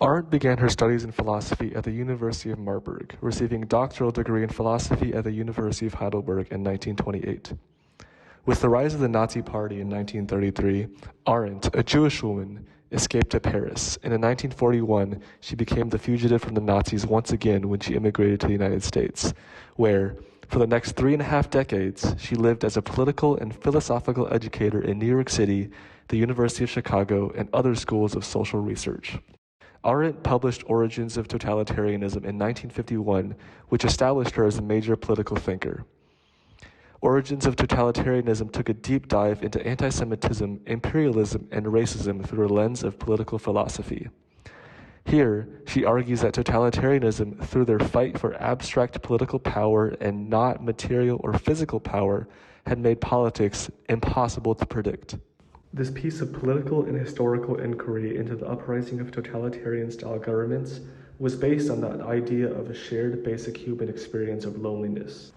Arendt began her studies in philosophy at the University of Marburg, receiving a doctoral degree in philosophy at the University of Heidelberg in 1928. With the rise of the Nazi Party in 1933, Arendt, a Jewish woman, escaped to Paris, and in 1941 she became the fugitive from the Nazis once again when she immigrated to the United States, where, for the next 3.5 decades, she lived as a political and philosophical educator in New York City, the University of Chicago, and other schools of social research. Arendt published Origins of Totalitarianism in 1951, which established her as a major political thinker. Origins of Totalitarianism took a deep dive into anti-Semitism, imperialism, and racism through a lens of political philosophy. Here, she argues that totalitarianism, through their fight for abstract political power and not material or physical power, had made politics impossible to predict. This piece of political and historical inquiry into the uprising of totalitarian-style governments was based on that idea of a shared basic human experience of loneliness.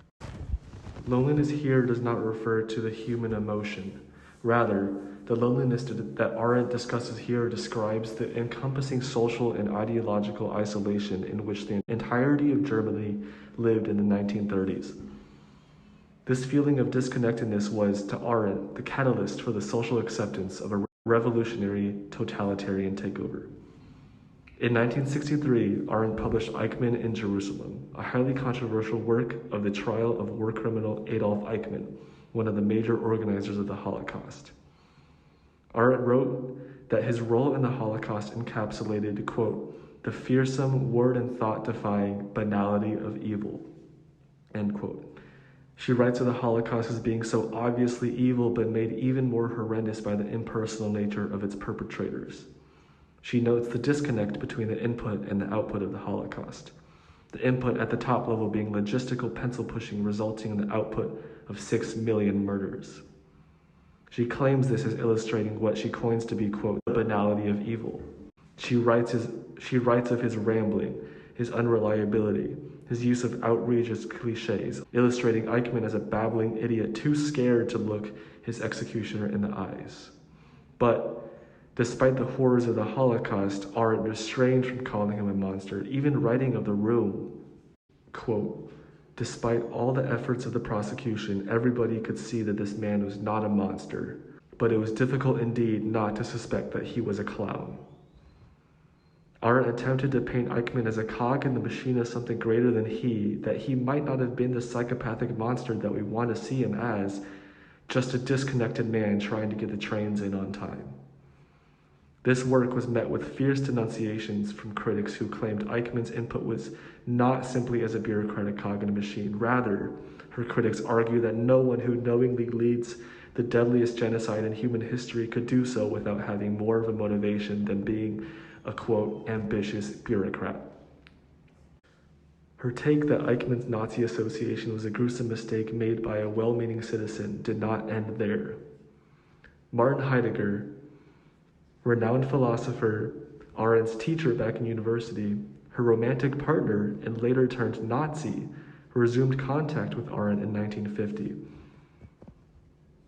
Loneliness here does not refer to the human emotion. Rather, the loneliness that Arendt discusses here describes the encompassing social and ideological isolation in which the entirety of Germany lived in the 1930s. This feeling of disconnectedness was, to Arendt, the catalyst for the social acceptance of a revolutionary totalitarian takeover. In 1963, Arendt published Eichmann in Jerusalem, a highly controversial work of the trial of war criminal Adolf Eichmann, one of the major organizers of the Holocaust. Arendt wrote that his role in the Holocaust encapsulated, quote, the fearsome, word and thought-defying banality of evil, end quote. She writes of the Holocaust as being so obviously evil but made even more horrendous by the impersonal nature of its perpetrators. She notes the disconnect between the input and the output of the Holocaust. The input at the top level being logistical pencil pushing, resulting in the output of 6 million murders. She claims this as illustrating what she coins to be, quote, the banality of evil. She writes of his rambling, his unreliability, his use of outrageous cliches, illustrating Eichmann as a babbling idiot too scared to look his executioner in the eyes. But despite the horrors of the Holocaust, Arendt restrained from calling him a monster, even writing of the room, quote, despite all the efforts of the prosecution, everybody could see that this man was not a monster, but it was difficult indeed not to suspect that he was a clown. Arendt attempted to paint Eichmann as a cog in the machine of something greater than he, that he might not have been the psychopathic monster that we want to see him as, just a disconnected man trying to get the trains in on time. This work was met with fierce denunciations from critics who claimed Eichmann's input was not simply as a bureaucratic cog in a machine. Rather, her critics argue that no one who knowingly leads the deadliest genocide in human history could do so without having more of a motivation than being a, quote, ambitious bureaucrat. Her take that Eichmann's Nazi association was a gruesome mistake made by a well-meaning citizen did not end there. Martin Heidegger, renowned philosopher, Arendt's teacher back in university, her romantic partner and later turned Nazi, resumed contact with Arendt in 1950.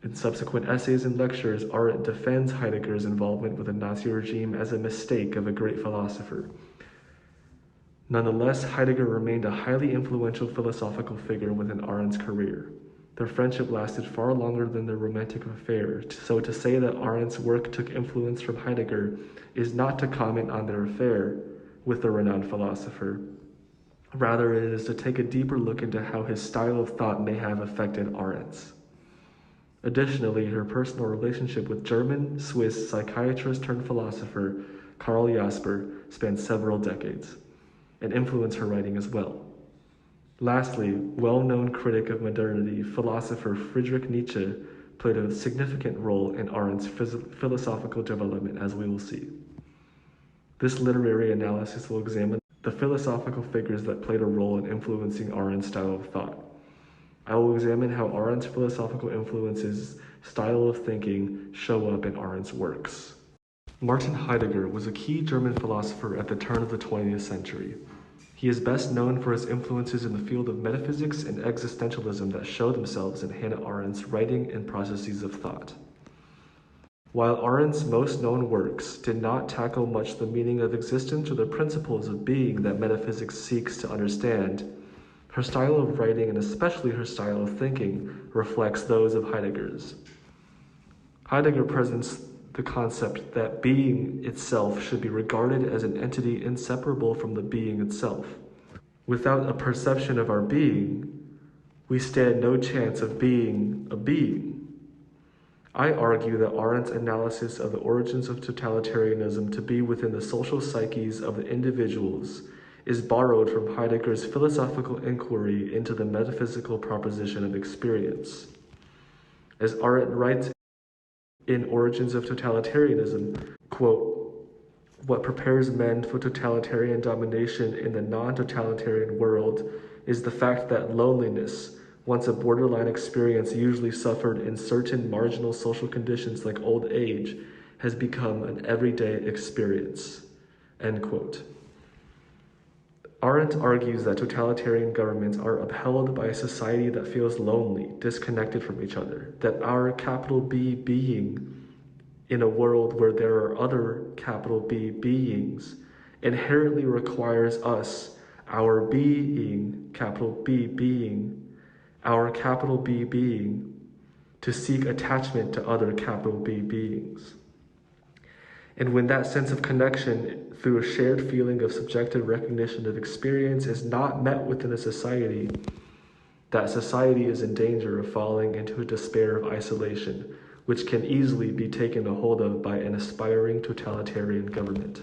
In subsequent essays and lectures, Arendt defends Heidegger's involvement with the Nazi regime as a mistake of a great philosopher. Nonetheless, Heidegger remained a highly influential philosophical figure within Arendt's career. Their friendship lasted far longer than their romantic affair, so to say that Arendt's work took influence from Heidegger is not to comment on their affair with the renowned philosopher. Rather, it is to take a deeper look into how his style of thought may have affected Arendt's. Additionally, her personal relationship with German-Swiss psychiatrist-turned-philosopher Karl Jasper spanned several decades and influenced her writing as well. Lastly, well-known critic of modernity, philosopher Friedrich Nietzsche played a significant role in Arendt's philosophical development, as we will see. This literary analysis will examine the philosophical figures that played a role in influencing Arendt's style of thought. I will examine how Arendt's philosophical influences, style of thinking, show up in Arendt's works. Martin Heidegger was a key German philosopher at the turn of the 20th century. He is best known for his influences in the field of metaphysics and existentialism that show themselves in Hannah Arendt's writing and processes of thought. While Arendt's most known works did not tackle much the meaning of existence or the principles of being that metaphysics seeks to understand, her style of writing, and especially her style of thinking, reflects those of Heidegger's. Heidegger presents the concept that being itself should be regarded as an entity inseparable from the being itself. Without a perception of our being, we stand no chance of being a being. I argue that Arendt's analysis of the origins of totalitarianism to be within the social psyches of the individuals is borrowed from Heidegger's philosophical inquiry into the metaphysical proposition of experience. As Arendt writes in Origins of Totalitarianism, quote, "What prepares men for totalitarian domination in the non-totalitarian world is the fact that loneliness, once a borderline experience usually suffered in certain marginal social conditions like old age, has become an everyday experience." End quote. Arendt argues that totalitarian governments are upheld by a society that feels lonely, disconnected from each other, that our capital B being in a world where there are other capital B beings inherently requires us, our being, capital B being, our capital B being, to seek attachment to other capital B beings. And when that sense of connection through a shared feeling of subjective recognition of experience is not met within a society, that society is in danger of falling into a despair of isolation, which can easily be taken a hold of by an aspiring totalitarian government.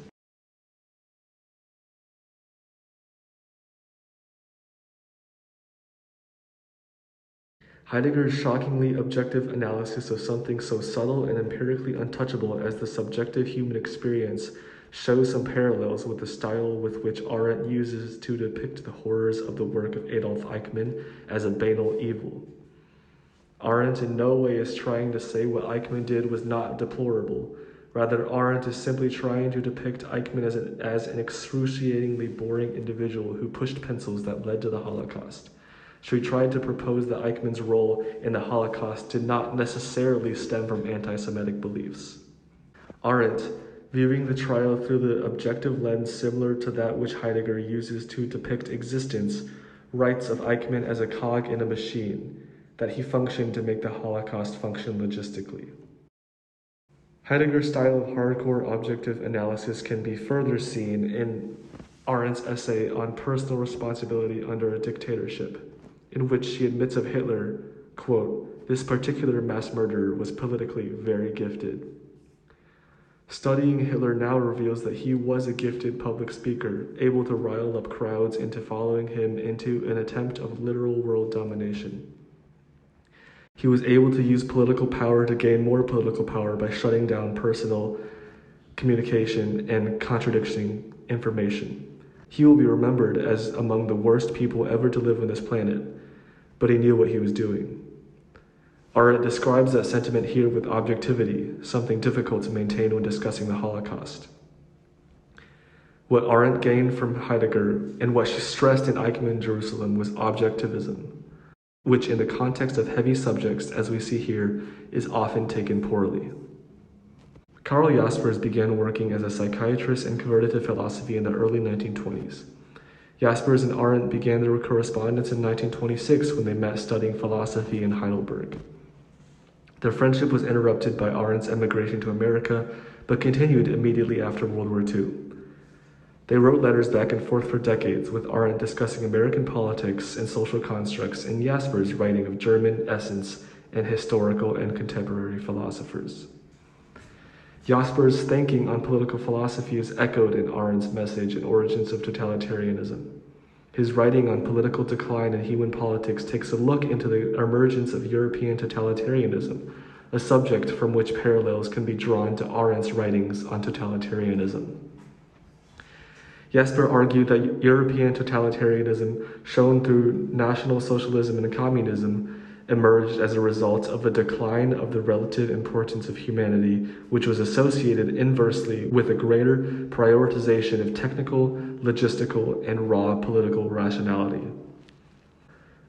Heidegger's shockingly objective analysis of something so subtle and empirically untouchable as the subjective human experience shows some parallels with the style with which Arendt uses to depict the horrors of the work of Adolf Eichmann as a banal evil. Arendt in no way is trying to say what Eichmann did was not deplorable. Rather, Arendt is simply trying to depict Eichmann as an excruciatingly boring individual who pushed pencils that led to the Holocaust. She tried to propose that Eichmann's role in the Holocaust did not necessarily stem from anti-Semitic beliefs. Arendt, viewing the trial through the objective lens similar to that which Heidegger uses to depict existence, writes of Eichmann as a cog in a machine, that he functioned to make the Holocaust function logistically. Heidegger's style of hardcore objective analysis can be further seen in Arendt's essay on personal responsibility under a dictatorship, in which she admits of Hitler, quote, "This particular mass murderer was politically very gifted." Studying Hitler now reveals that he was a gifted public speaker, able to rile up crowds into following him into an attempt of literal world domination. He was able to use political power to gain more political power by shutting down personal communication and contradicting information. He will be remembered as among the worst people ever to live on this planet, but he knew what he was doing. Arendt describes that sentiment here with objectivity, something difficult to maintain when discussing the Holocaust. What Arendt gained from Heidegger and what she stressed in Eichmann in Jerusalem was objectivism, which in the context of heavy subjects, as we see here, is often taken poorly. Karl Jaspers began working as a psychiatrist and converted to philosophy in the early 1920s. Jaspers and Arendt began their correspondence in 1926 when they met studying philosophy in Heidelberg. Their friendship was interrupted by Arendt's emigration to America, but continued immediately after World War II. They wrote letters back and forth for decades, with Arendt discussing American politics and social constructs, and Jaspers writing of German essence and historical and contemporary philosophers. Jaspers' thinking on political philosophy is echoed in Arendt's message in Origins of Totalitarianism. His writing on political decline and human politics takes a look into the emergence of European totalitarianism, a subject from which parallels can be drawn to Arendt's writings on totalitarianism. Jasper argued that European totalitarianism, shown through National Socialism and Communism, emerged as a result of the decline of the relative importance of humanity, which was associated inversely with a greater prioritization of technical, logistical, and raw political rationality.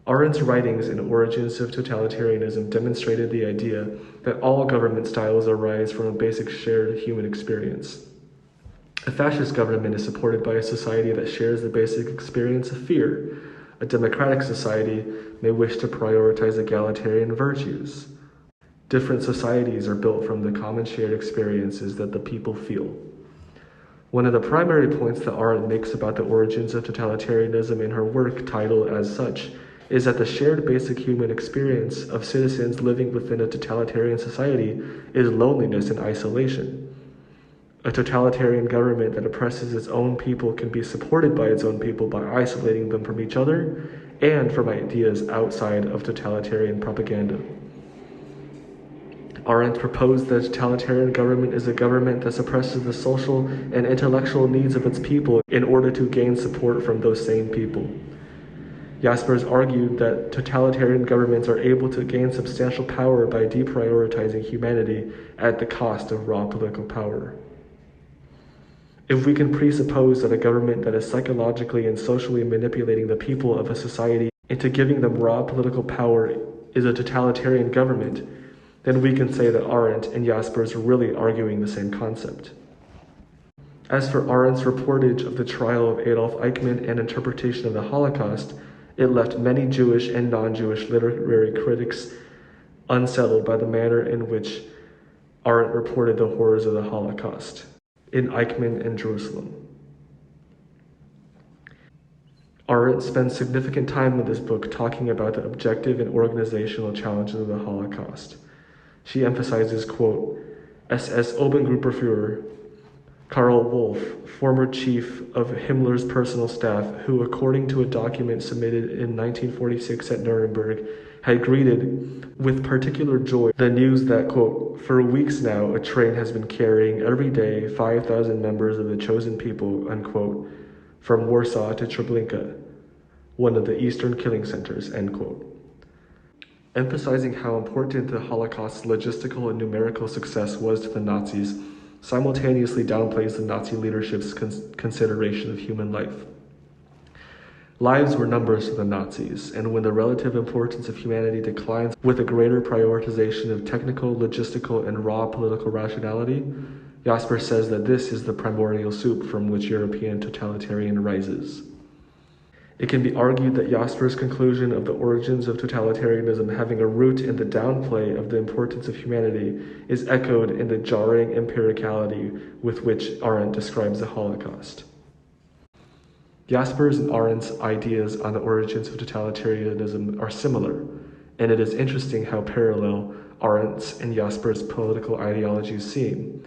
Arendt's writings in Origins of Totalitarianism demonstrated the idea that all government styles arise from a basic shared human experience. A fascist government is supported by a society that shares the basic experience of fear. A democratic society may wish to prioritize egalitarian virtues. Different societies are built from the common shared experiences that the people feel. One of the primary points that Arendt makes about the origins of totalitarianism in her work, titled as such, is that the shared basic human experience of citizens living within a totalitarian society is loneliness and isolation. A totalitarian government that oppresses its own people can be supported by its own people by isolating them from each other and from ideas outside of totalitarian propaganda. Arendt proposed that a totalitarian government is a government that suppresses the social and intellectual needs of its people in order to gain support from those same people. Jaspers argued that totalitarian governments are able to gain substantial power by deprioritizing humanity at the cost of raw political power. If we can presuppose that a government that is psychologically and socially manipulating the people of a society into giving them raw political power is a totalitarian government, then we can say that Arendt and Jaspers are really arguing the same concept. As for Arendt's reportage of the trial of Adolf Eichmann and interpretation of the Holocaust, it left many Jewish and non-Jewish literary critics unsettled by the manner in which Arendt reported the horrors of the Holocaust in Eichmann and Jerusalem. Arendt spends significant time in this book talking about the objective and organizational challenges of the Holocaust. She emphasizes, quote, SS Obergruppenführer Karl Wolff, former chief of Himmler's personal staff, who, according to a document submitted in 1946 at Nuremberg, had greeted with particular joy the news that, quote, for weeks now a train has been carrying every day 5,000 members of the chosen people, unquote, from Warsaw to Treblinka, one of the eastern killing centers, end quote. Emphasizing how important the Holocaust's logistical and numerical success was to the Nazis, simultaneously downplays the Nazi leadership's consideration of human life. Lives were numbers to the Nazis, and when the relative importance of humanity declines with a greater prioritization of technical, logistical, and raw political rationality, Jaspers says that this is the primordial soup from which European totalitarian rises. It can be argued that Jaspers' conclusion of the origins of totalitarianism having a root in the downplay of the importance of humanity is echoed in the jarring empiricality with which Arendt describes the Holocaust. Jaspers and Arendt's ideas on the origins of totalitarianism are similar, and it is interesting how parallel Arendt's and Jaspers' political ideologies seem.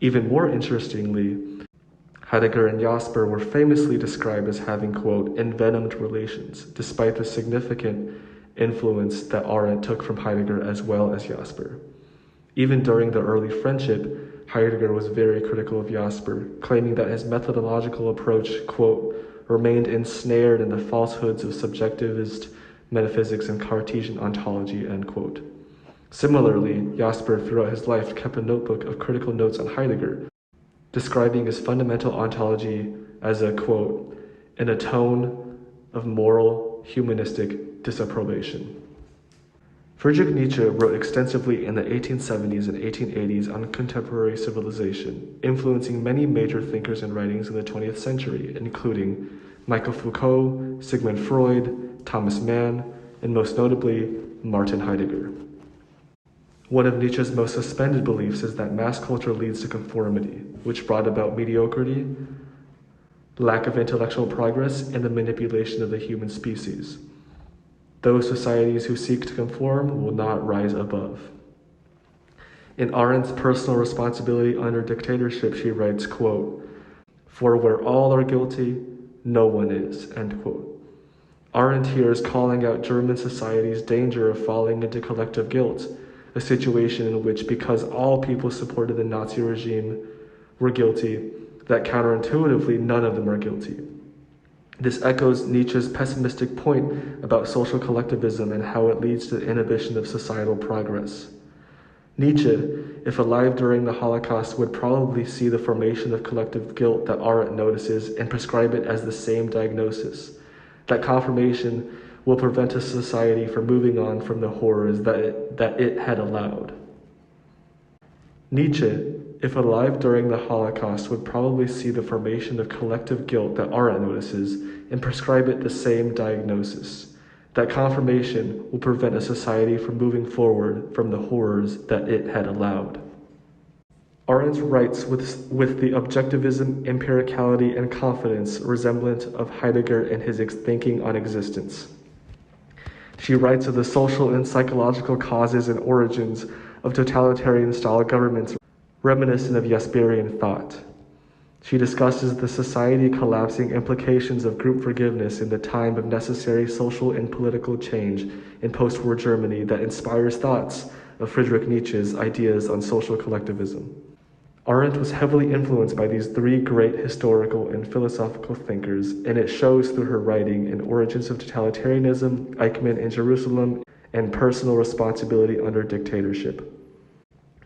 Even more interestingly, Heidegger and Jasper were famously described as having, quote, envenomed relations, despite the significant influence that Arendt took from Heidegger as well as Jasper. Even during the early friendship, Heidegger was very critical of Jasper, claiming that his methodological approach, quote, remained ensnared in the falsehoods of subjectivist metaphysics and Cartesian ontology, end quote. Similarly, Jasper throughout his life kept a notebook of critical notes on Heidegger, describing his fundamental ontology as a, quote, in a tone of moral, humanistic disapprobation. Friedrich Nietzsche wrote extensively in the 1870s and 1880s on contemporary civilization, influencing many major thinkers and writings in the 20th century, including Michael Foucault, Sigmund Freud, Thomas Mann, and most notably, Martin Heidegger. One of Nietzsche's most suspended beliefs is that mass culture leads to conformity, which brought about mediocrity, lack of intellectual progress, and the manipulation of the human species. Those societies who seek to conform will not rise above. In Arendt's Personal Responsibility Under Dictatorship, she writes, quote, for where all are guilty, no one is, end quote. Arendt here is calling out German society's danger of falling into collective guilt, a situation in which, because all people supported the Nazi regime were guilty, that counterintuitively none of them are guilty. This echoes Nietzsche's pessimistic point about social collectivism and how it leads to the inhibition of societal progress. Nietzsche, if alive during the Holocaust, would probably see the formation of collective guilt that Arendt notices and prescribe it as the same diagnosis. That confirmation will prevent a society from moving on from the horrors that it had allowed. Nietzsche, if alive during the Holocaust, would probably see the formation of collective guilt that Arendt notices and prescribe it the same diagnosis. That confirmation will prevent a society from moving forward from the horrors that it had allowed. Arendt writes with the objectivism, empiricality, and confidence resemblant of Heidegger in his thinking on existence. She writes of the social and psychological causes and origins of totalitarian-style governments reminiscent of Jasperian thought. She discusses the society collapsing implications of group forgiveness in the time of necessary social and political change in post-war Germany that inspires thoughts of Friedrich Nietzsche's ideas on social collectivism. Arendt was heavily influenced by these three great historical and philosophical thinkers, and it shows through her writing in Origins of Totalitarianism, Eichmann in Jerusalem, and Personal Responsibility Under Dictatorship.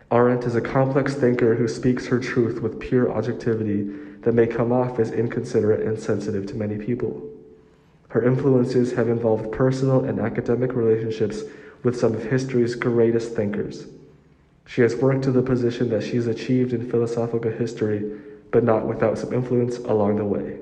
Arendt is a complex thinker who speaks her truth with pure objectivity that may come off as inconsiderate and sensitive to many people. Her influences have involved personal and academic relationships with some of history's greatest thinkers. She has worked to the position that she's achieved in philosophical history, but not without some influence along the way.